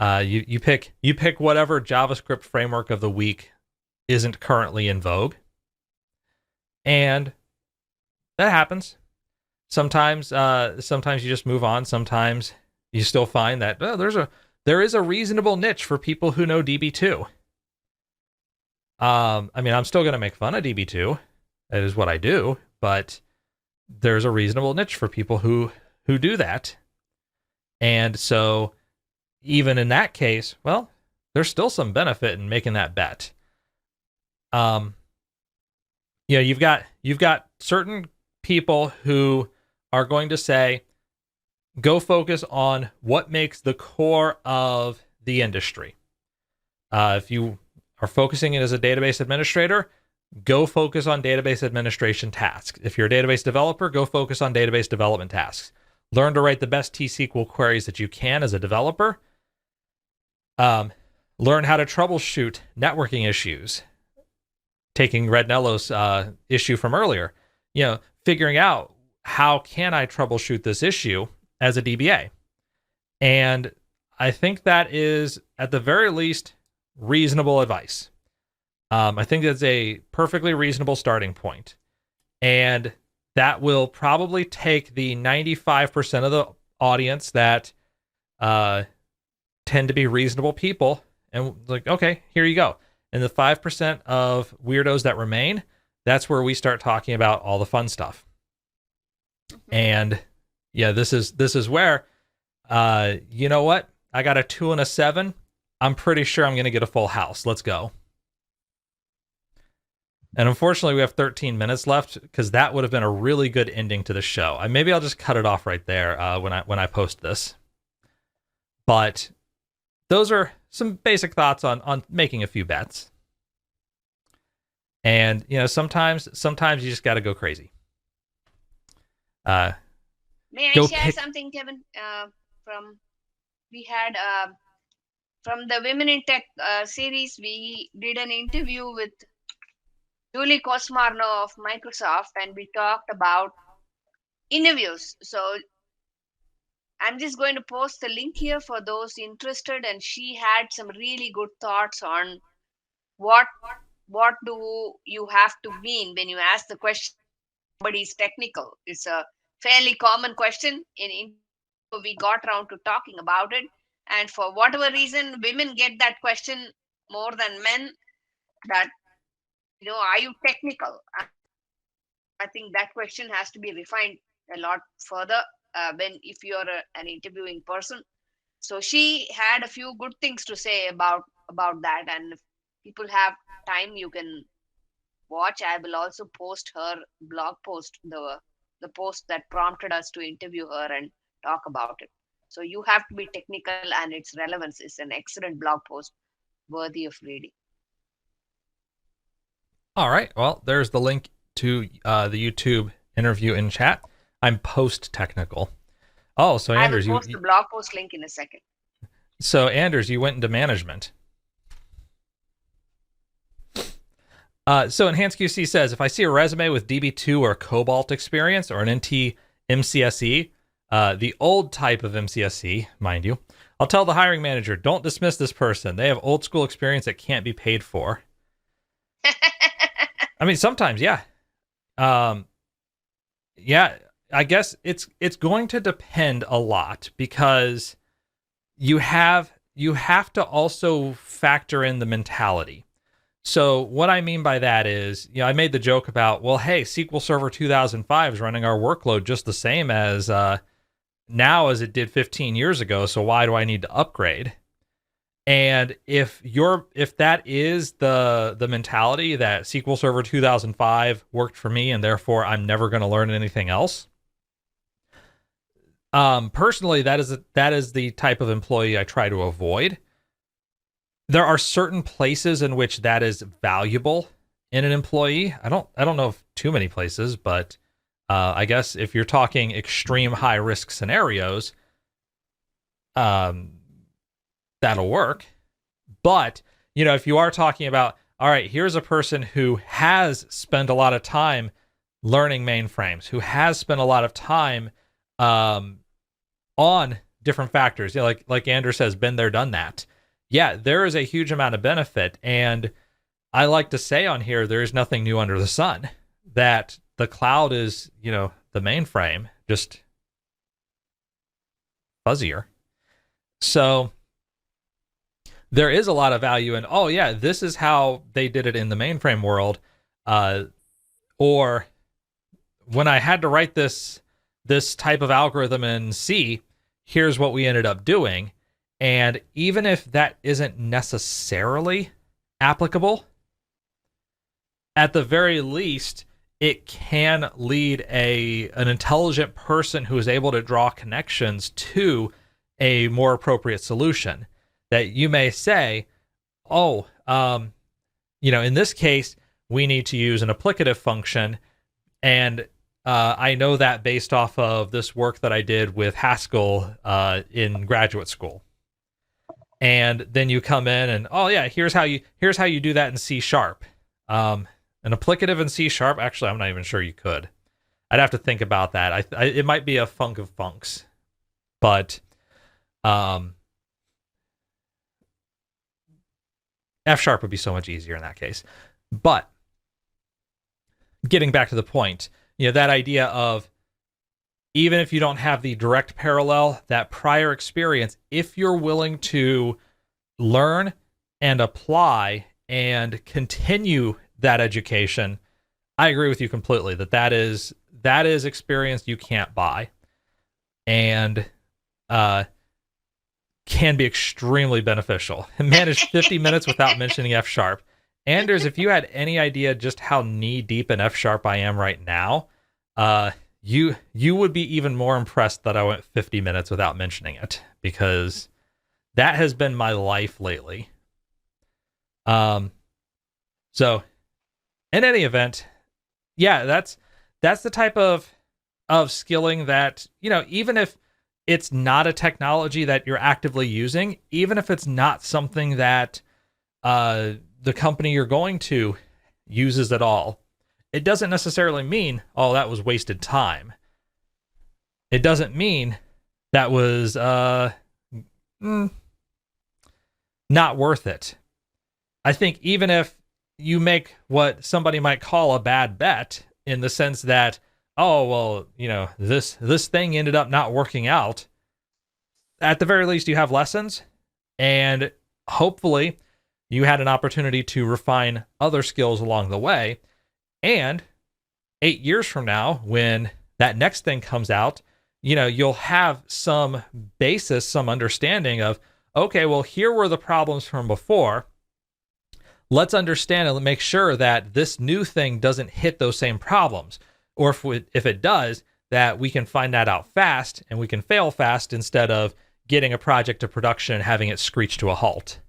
You pick whatever JavaScript framework of the week isn't currently in vogue, and that happens. Sometimes you just move on. Sometimes you still find that there is a reasonable niche for people who know DB2. I mean, I'm still going to make fun of DB2. That is what I do, but there's a reasonable niche for people who do that. And so even in that case, well, there's still some benefit in making that bet. You've got certain people who are going to say, go focus on what makes the core of the industry. If you are focusing it as a database administrator, go focus on database administration tasks. If you're a database developer, go focus on database development tasks. Learn to write the best T-SQL queries that you can as a developer. Learn how to troubleshoot networking issues. Taking Red Nello's issue from earlier, figuring out how can I troubleshoot this issue as a DBA. And I think that is, at the very least, reasonable advice. I think that's a perfectly reasonable starting point. And that will probably take the 95% of the audience that tend to be reasonable people and like, okay, here you go. And the 5% of weirdos that remain, that's where we start talking about all the fun stuff. And yeah, this is where, you know what? I got a 2 and a 7. I'm pretty sure I'm going to get a full house. Let's go. And unfortunately, we have 13 minutes left because that would have been a really good ending to the show. Maybe I'll just cut it off right there when I post this. But those are some basic thoughts on making a few bets. And sometimes you just got to go crazy. May I share something, Kevin? From the Women in Tech series, we did an interview with Julie Kosmarno of Microsoft, and we talked about interviews. So I'm just going to post the link here for those interested, and she had some really good thoughts on what do you have to mean when you ask the question somebody's technical. It's a fairly common question we got around to talking about it, and for whatever reason women get that question more than men, that are you technical? I think that question has to be refined a lot further if you're an interviewing person. So she had a few good things to say about that, and if people have time, you can watch. I will also post her blog post, the post that prompted us to interview her and talk about it. So you have to be technical, and its relevance is an excellent blog post worthy of reading. All right. Well, there's the link to the YouTube interview in chat. I'm post-technical. Oh, so Anders, I will post the blog post link in a second. So Anders, you went into management. So Enhanced QC says, if I see a resume with DB2 or Cobalt experience or an NT MCSE, the old type of MCSE, mind you, I'll tell the hiring manager, don't dismiss this person. They have old school experience that can't be paid for. I mean, sometimes, yeah. Yeah, I guess it's going to depend a lot, because you have to also factor in the mentality. So what I mean by that is, I made the joke about, well, hey, SQL Server 2005 is running our workload just the same as now as it did 15 years ago. So why do I need to upgrade? And if that is the mentality that SQL Server 2005 worked for me and therefore I'm never going to learn anything else, personally, that is the type of employee I try to avoid. There are certain places in which that is valuable in an employee. I don't know of too many places, but I guess if you're talking extreme high risk scenarios, that'll work. But, if you are talking about, all right, here's a person who has spent a lot of time learning mainframes, who has spent a lot of time on different factors, like Andrew says, been there, done that. Yeah, there is a huge amount of benefit. And I like to say on here, there is nothing new under the sun, that the cloud is, the mainframe, just fuzzier. So there is a lot of value in, oh yeah, this is how they did it in the mainframe world. Or when I had to write this type of algorithm in C, here's what we ended up doing. And even if that isn't necessarily applicable, at the very least, it can lead an intelligent person who is able to draw connections to a more appropriate solution. That you may say, in this case, we need to use an applicative function. And I know that based off of this work that I did with Haskell in graduate school. And then you come in and, here's how you do that in C#. An applicative in C#, actually, I'm not even sure you could. I'd have to think about that. It might be a funk of funks, but F# would be so much easier in that case. But getting back to the point, that idea of, even if you don't have the direct parallel, that prior experience, if you're willing to learn and apply and continue that education, I agree with you completely that is experience you can't buy, and can be extremely beneficial. Manage 50 minutes without mentioning F#. Anders, if you had any idea just how knee deep in F# I am right now, you would be even more impressed that I went 50 minutes without mentioning it, because that has been my life lately. So in any event, yeah, that's the type of skilling that, even if it's not a technology that you're actively using, even if it's not something that the company you're going to uses at all, it doesn't necessarily mean, that was wasted time. It doesn't mean that was not worth it. I think even if you make what somebody might call a bad bet, in the sense that, this thing ended up not working out, at the very least you have lessons, and hopefully you had an opportunity to refine other skills along the way. And 8 years from now, when that next thing comes out, you'll have some basis, some understanding of, okay, well, here were the problems from before. Let's understand and make sure that this new thing doesn't hit those same problems. Or if it does, that we can find that out fast and we can fail fast, instead of getting a project to production and having it screech to a halt.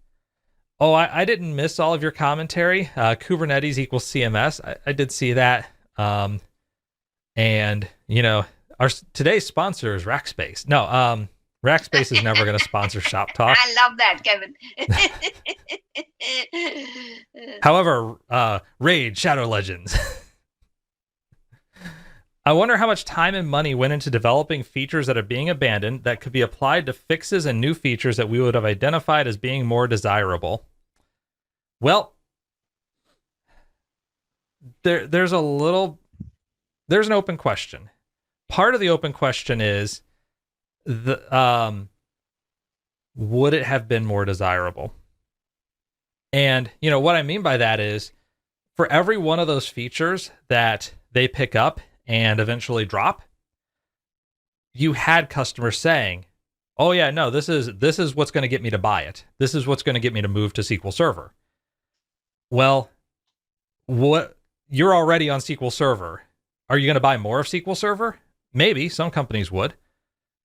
Oh, I didn't miss all of your commentary. Kubernetes equals CMS. I did see that. And, our today's sponsor is Rackspace. No, Rackspace is never going to sponsor Shop Talk. I love that, Kevin. However, Raid, Shadow Legends. I wonder how much time and money went into developing features that are being abandoned that could be applied to fixes and new features that we would have identified as being more desirable. Well, there's an open question. Part of the open question is, would it have been more desirable? And, what I mean by that is, for every one of those features that they pick up and eventually drop, you had customers saying, oh yeah, no, this is what's going to get me to buy it. This is what's going to get me to move to SQL Server. Well, you're already on SQL Server. Are you going to buy more of SQL Server? Maybe some companies would.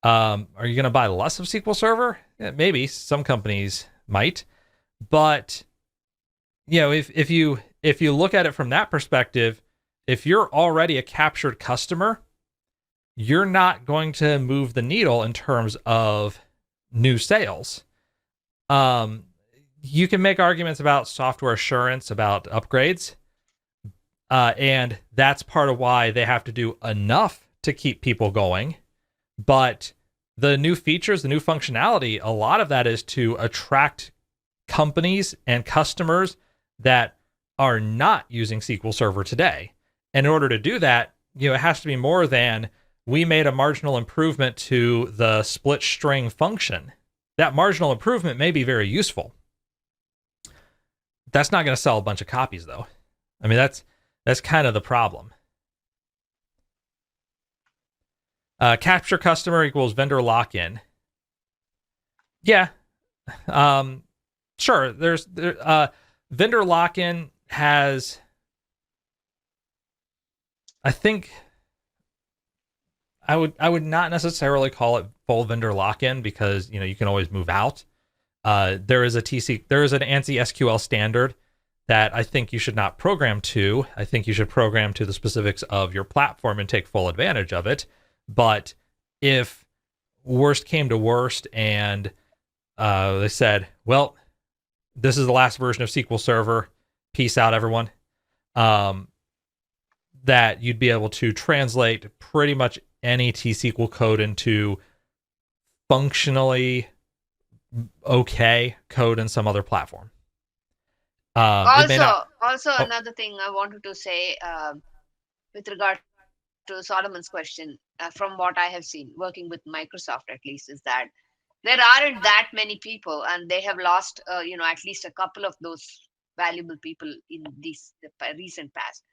Are you going to buy less of SQL Server? Yeah, maybe some companies might. But if if you look at it from that perspective, if you're already a captured customer, you're not going to move the needle in terms of new sales. You can make arguments about software assurance, about upgrades, and that's part of why they have to do enough to keep people going. But the new features, the new functionality, a lot of that is to attract companies and customers that are not using SQL Server today. And in order to do that, it has to be more than we made a marginal improvement to the split string function. That marginal improvement may be very useful. That's not going to sell a bunch of copies, though. I mean, that's kind of the problem. Capture customer equals vendor lock-in. Yeah. Sure. There's vendor lock-in has, I think, I would not necessarily call it full vendor lock-in because you can always move out. There is an ANSI SQL standard that I think you should not program to. I think you should program to the specifics of your platform and take full advantage of it. But if worst came to worst and they said, well, this is the last version of SQL Server, peace out, everyone, that you'd be able to translate pretty much any T-SQL code into functionally okay code in some other platform. Another thing I wanted to say with regard to Solomon's question, from what I have seen working with Microsoft at least, is that there aren't that many people, and they have lost at least a couple of those valuable people in the recent past.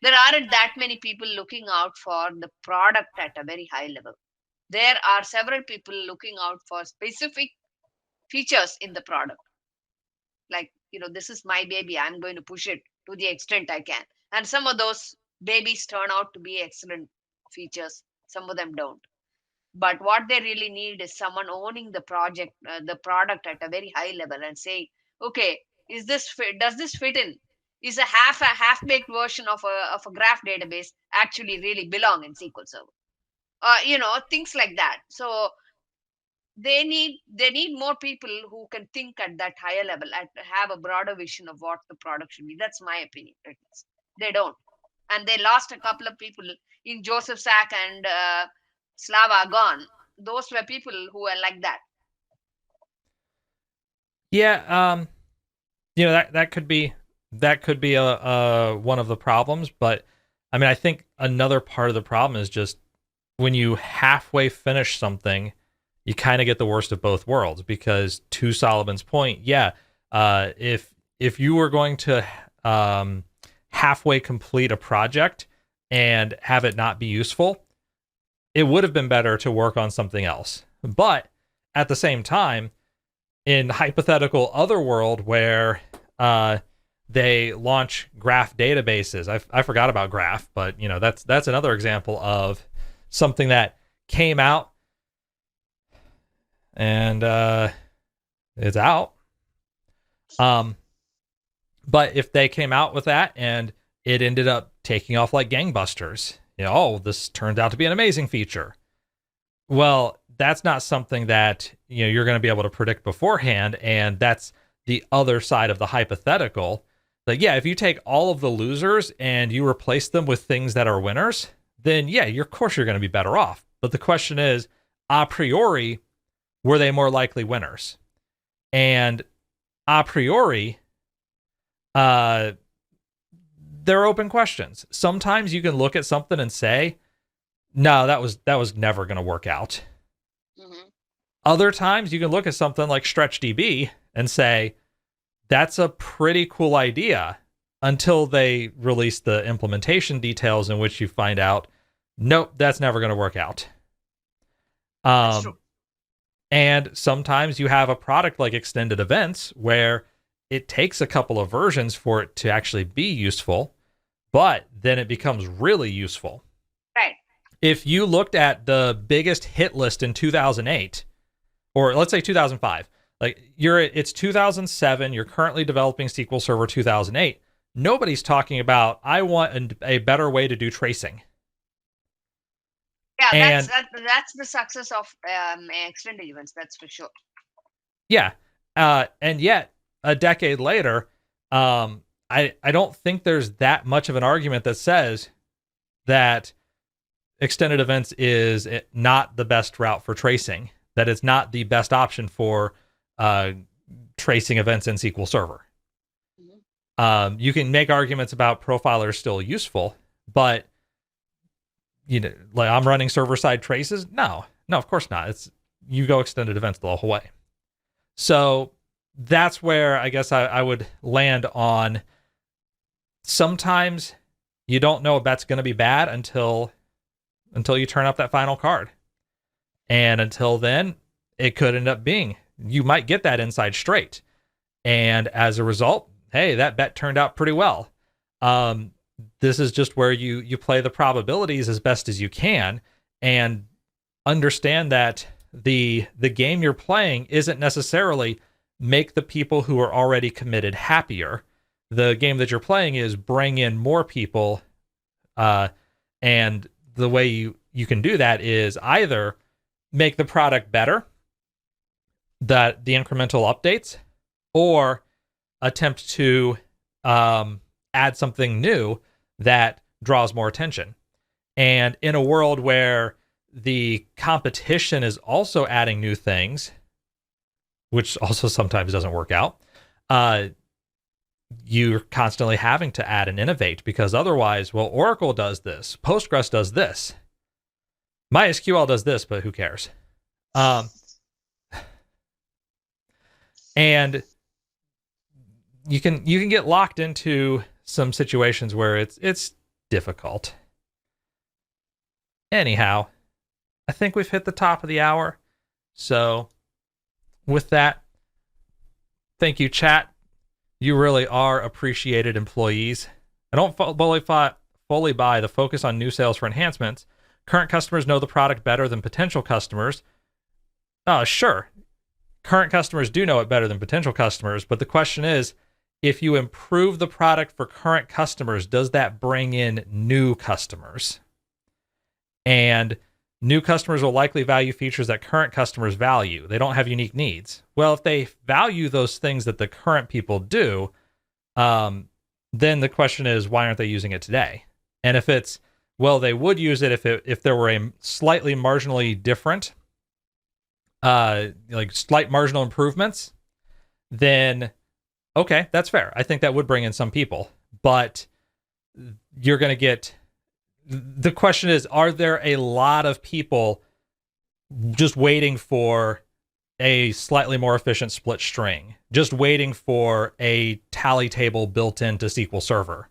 There aren't that many people looking out for the product at a very high level. There are several people looking out for specific features in the product. Like, this is my baby. I'm going to push it to the extent I can. And some of those babies turn out to be excellent features. Some of them don't. But what they really need is someone owning the product at a very high level and saying, okay, does this fit in? Is a half-baked version of a graph database actually really belong in SQL Server? Things like that. So they need more people who can think at that higher level, have a broader vision of what the product should be. That's my opinion. At least. They don't, and they lost a couple of people in Joseph Sack and Slava Gon. Those were people who were like that. Yeah, that could be a one of the problems, but I mean, I think another part of the problem is just when you halfway finish something, you kind of get the worst of both worlds, because to Solomon's point, if you were going to halfway complete a project and have it not be useful, it would have been better to work on something else. But at the same time, in hypothetical other world where they launch graph databases, I forgot about graph, but that's another example of something that came out and it's out. But if they came out with that and it ended up taking off like gangbusters, this turns out to be an amazing feature. Well, that's not something that you're going to be able to predict beforehand, and that's the other side of the hypothetical. Like, if you take all of the losers and you replace them with things that are winners, then of course you're going to be better off. But the question is, a priori, were they more likely winners? And a priori, they're open questions. Sometimes you can look at something and say, no, that was never going to work out. Mm-hmm. Other times you can look at something like StretchDB and say, that's a pretty cool idea, until they release the implementation details in which you find out, nope, that's never going to work out. That's true. And sometimes you have a product like Extended Events where it takes a couple of versions for it to actually be useful, but then it becomes really useful. Right. If you looked at the biggest hit list in 2008, or let's say 2005, like it's 2007, you're currently developing SQL Server 2008. nobody's talking about, I want a better way to do tracing. Yeah, And that's the success of extended events. That's for sure. yeah, and yet a decade later, I don't think there's that much of an argument that says that extended events is not the best route for tracing, that it's not the best option for tracing events in SQL Server. Mm-hmm. You can make arguments about profilers still useful, but like I'm running server-side traces. No, of course not. It's you go extended events the whole way. So that's where I guess I would land on. Sometimes you don't know a bet's going to be bad until you turn up that final card. And until then, it could end up being, you might get that inside straight. And as a result, hey, that bet turned out pretty well. This is just where you play the probabilities as best as you can and understand that the game you're playing isn't necessarily make the people who are already committed happier. The game that you're playing is bring in more people, and the way you can do that is either make the product better, that the incremental updates, or attempt to add something new that draws more attention. And in a world where the competition is also adding new things, which also sometimes doesn't work out, you're constantly having to add and innovate, because otherwise, well, Oracle does this, Postgres does this, MySQL does this, but who cares? And you can get locked into some situations where it's difficult. Anyhow, I think we've hit the top of the hour. So with that, thank you, chat. You really are appreciated employees. I don't fully buy the focus on new sales for enhancements. Current customers know the product better than potential customers. Sure. Current customers do know it better than potential customers, but the question is, if you improve the product for current customers, does that bring in new customers? And new customers will likely value features that current customers value. They don't have unique needs. Well, if they value those things that the current people do, then the question is, why aren't they using it today? And if it's, well, they would use it if there were a slightly marginally different, like slight marginal improvements, then okay, that's fair. I think that would bring in some people, but you're going to get, the question is, are there a lot of people just waiting for a slightly more efficient split string, just waiting for a tally table built into SQL Server?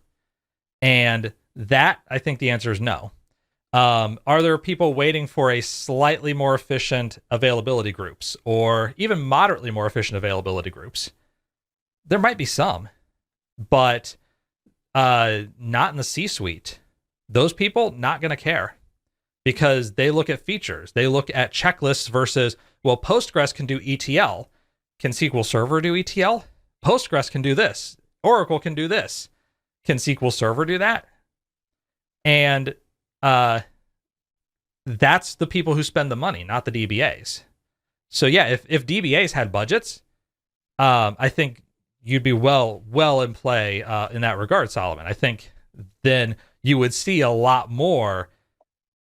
And that, I think the answer is no. Are there people waiting for a slightly more efficient availability groups, or even moderately more efficient availability groups? There might be some, but not in the C-suite. Those people not going to care, because they look at features. They look at checklists versus, well, Postgres can do ETL. Can SQL Server do ETL? Postgres can do this. Oracle can do this. Can SQL Server do that? And that's the people who spend the money, not the DBAs. So yeah, if DBAs had budgets, I think you'd be well in play in that regard, Solomon. I think then you would see a lot more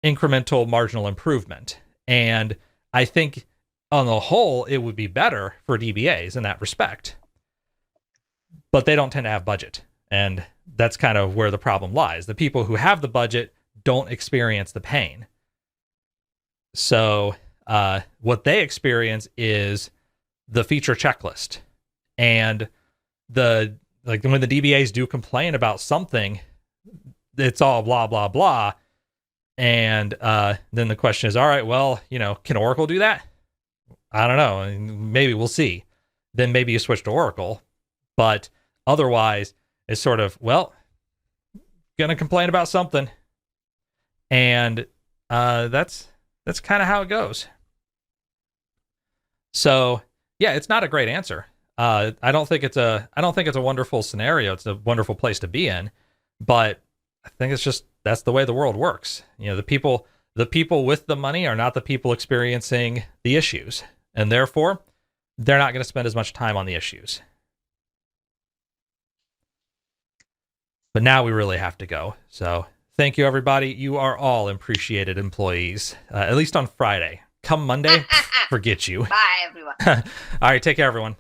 incremental marginal improvement. And I think on the whole, it would be better for DBAs in that respect. But they don't tend to have budget. And that's kind of where the problem lies. The people who have the budget don't experience the pain. So what they experience is the feature checklist. And when the DBAs do complain about something, it's all blah, blah, blah. And then the question is, all right, well, can Oracle do that? I don't know. Maybe we'll see. Then maybe you switch to Oracle. But otherwise, it's sort of, well, gonna complain about something. And that's kind of how it goes. So yeah, it's not a great answer. I don't think it's a wonderful scenario. It's a wonderful place to be in, but I think it's just that's the way the world works. The people with the money are not the people experiencing the issues, and therefore they're not going to spend as much time on the issues. But now we really have to go. So thank you, everybody. You are all appreciated employees, at least on Friday. Come Monday, forget you. Bye, everyone. All right, take care, everyone.